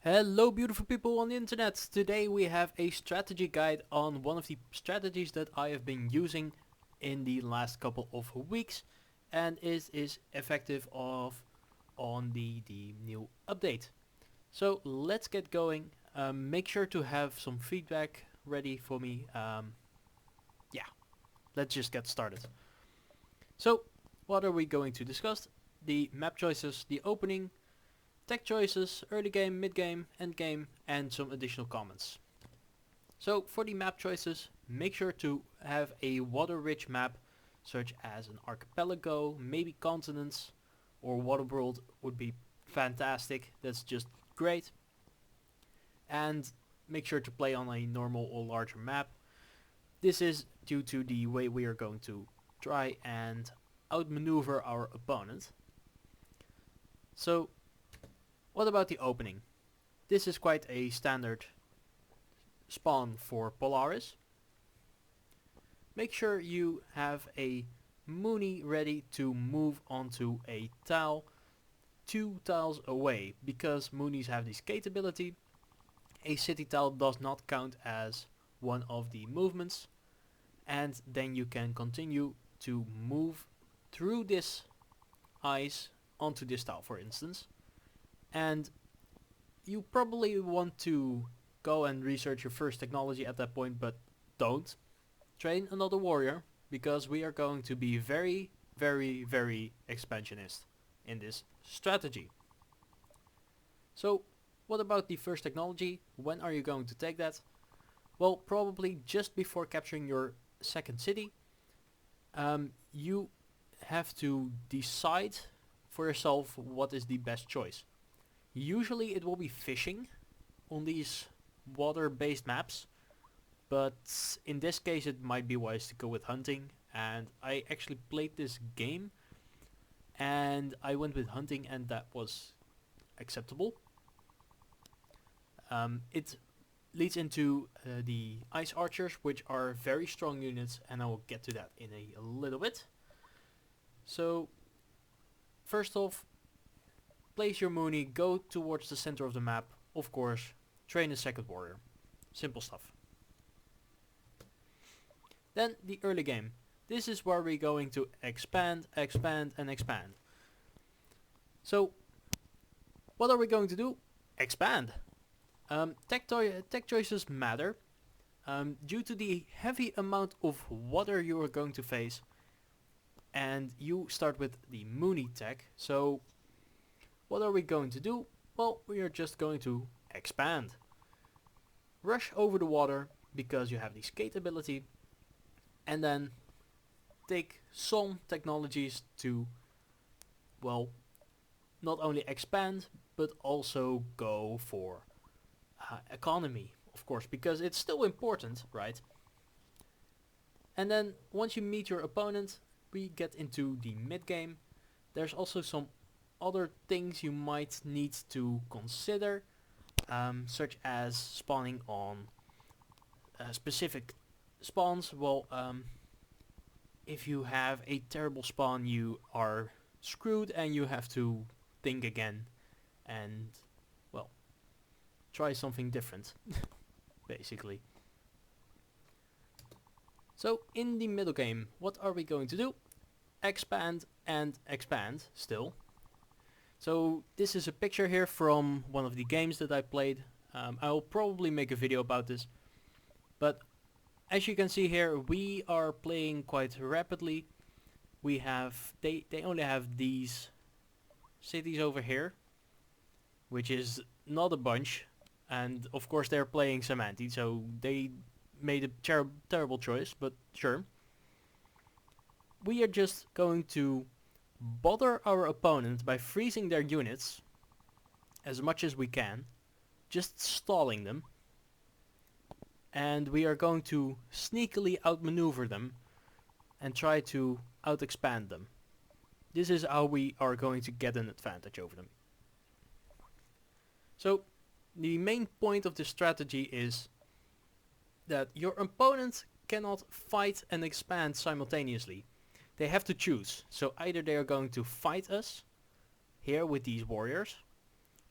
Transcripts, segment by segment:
Hello beautiful people on the internet. Today we have a strategy guide on one of the strategies that I have been using in the last couple of weeks and is effective on the new update. So let's get going. Make sure to have some feedback ready for me. Yeah, let's just get started. So what are we going to discuss? The map choices, the opening, tech choices, early game, mid game, end game, and some additional comments. So for the map choices, make sure to have a water-rich map such as an archipelago, maybe continents, or waterworld would be fantastic. That's just great. And make sure to play on a normal or larger map. This is due to the way we are going to try and outmaneuver our opponent. So what about the opening? This is quite a standard spawn for Polaris. Make sure you have a Mooney ready to move onto a tile 2 tiles away, because Moonies have the skate ability. A city tile does not count as one of the movements, and then you can continue to move through this ice onto this tile, for instance. And you probably want to go and research your first technology at that point, but don't. Train another warrior, because we are going to be very, very, very expansionist in this strategy. So, what about the first technology? When are you going to take that? Well, probably just before capturing your second city. You have to decide for yourself what is the best choice. Usually it will be fishing on these water-based maps, but in this case it might be wise to go with hunting, and I actually played this game and I went with hunting and that was acceptable. It leads into the ice archers, which are very strong units, and I will get to that in a little bit. So first off, place your Mooney, go towards the center of the map, of course, train a second warrior. Simple stuff. Then the early game. This is where we're going to expand, expand, and expand. So, what are we going to do? Expand. Tech choices matter. Due to the heavy amount of water you are going to face, and you start with the Mooney tech, so what are we going to do? Well, we are just going to expand. Rush over the water, because you have the skate ability, and then take some technologies to, well, not only expand, but also go for economy, of course, because it's still important, right? And then once you meet your opponent, we get into the mid game. There's also some other things you might need to consider, such as spawning on specific spawns. Well, if you have a terrible spawn, you are screwed and you have to think again and, well, try something different, basically. So in the middle game, what are we going to do? Expand and expand still. So this is a picture here from one of the games that I played. I'll probably make a video about this, but as you can see here, we are playing quite rapidly. We have, they only have these cities over here, which is not a bunch, and of course they're playing Semanti, so they made a terrible choice, but sure. We are just going to bother our opponent by freezing their units as much as we can, just stalling them, and we are going to sneakily outmaneuver them and try to out-expand them. This is how we are going to get an advantage over them. So the main point of this strategy is that your opponent cannot fight and expand simultaneously. They have to choose. So either they are going to fight us here with these warriors,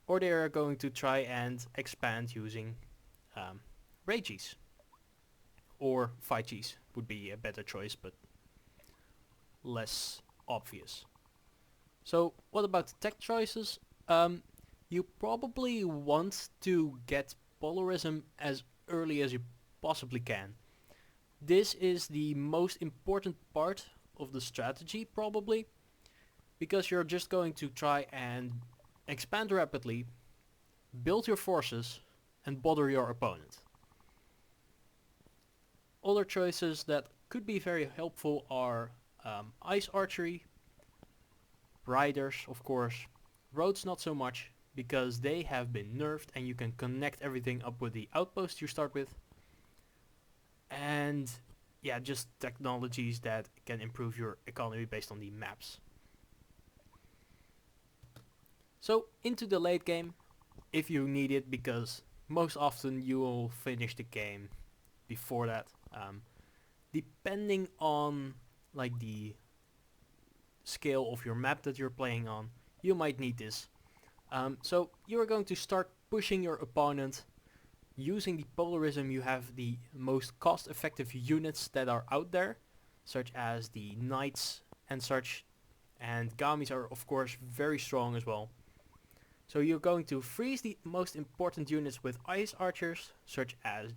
or they are going to try and expand using Regies, or 5Gs would be a better choice, but less obvious. So what about the tech choices? You probably want to get Polarism as early as you possibly can. This is the most important part of the strategy probably, because you're just going to try and expand rapidly, build your forces, and bother your opponent. Other choices that could be very helpful are ice archery, riders of course, roads not so much, because they have been nerfed and you can connect everything up with the outpost you start with. And yeah, just technologies that can improve your economy based on the maps. So into the late game, if you need it, because most often you will finish the game before that. Depending on like the scale of your map that you're playing on, you might need this. So you're going to start pushing your opponent. Using the Polarism, you have the most cost-effective units that are out there, such as the Knights and such, and Gamis are of course very strong as well. So you're going to freeze the most important units with ice archers, such as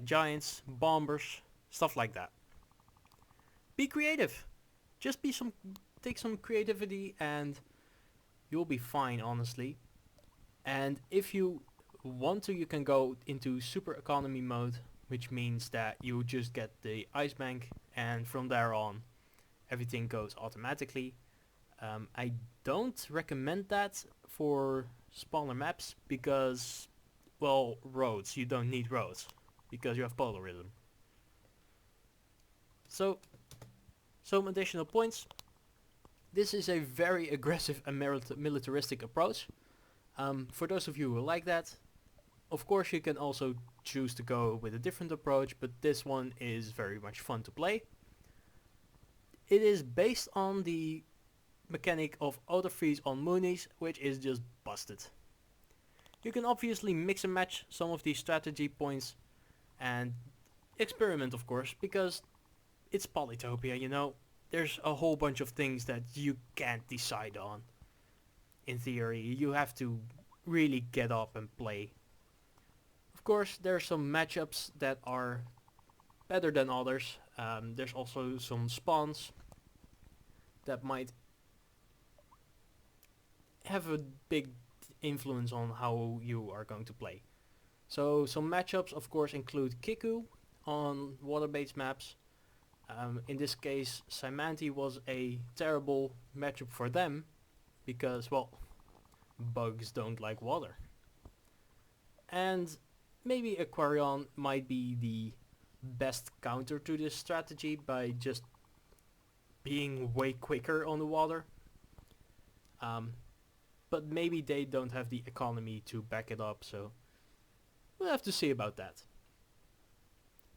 giants, bombers, stuff like that. Be creative. Just take some creativity and you'll be fine, honestly. And if you want to, you can go into super economy mode, which means that you just get the ice bank, and from there on everything goes automatically. I don't recommend that for spawner maps because, well, roads, you don't need roads because you have Polarism. So, some additional points. This is a very aggressive and militaristic approach. For those of you who like that, of course you can also choose to go with a different approach, but this one is very much fun to play. It is based on the mechanic of auto freeze on Moonies, which is just busted. You can obviously mix and match some of these strategy points and experiment, of course, because it's Polytopia, you know. There's a whole bunch of things that you can't decide on. In theory, you have to really get up and play. Of course, there are some matchups that are better than others. There's also some spawns that might have a big influence on how you are going to play. So some matchups of course include Kiku on water-based maps. In this case, Symanti was a terrible matchup for them because, well, bugs don't like water. And maybe Aquarion might be the best counter to this strategy by just being way quicker on the water. But maybe they don't have the economy to back it up, so we'll have to see about that.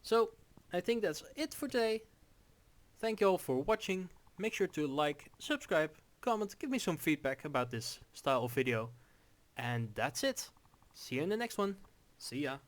So, I think that's it for today. Thank you all for watching. Make sure to like, subscribe, comment, give me some feedback about this style of video. And that's it. See you in the next one. See ya.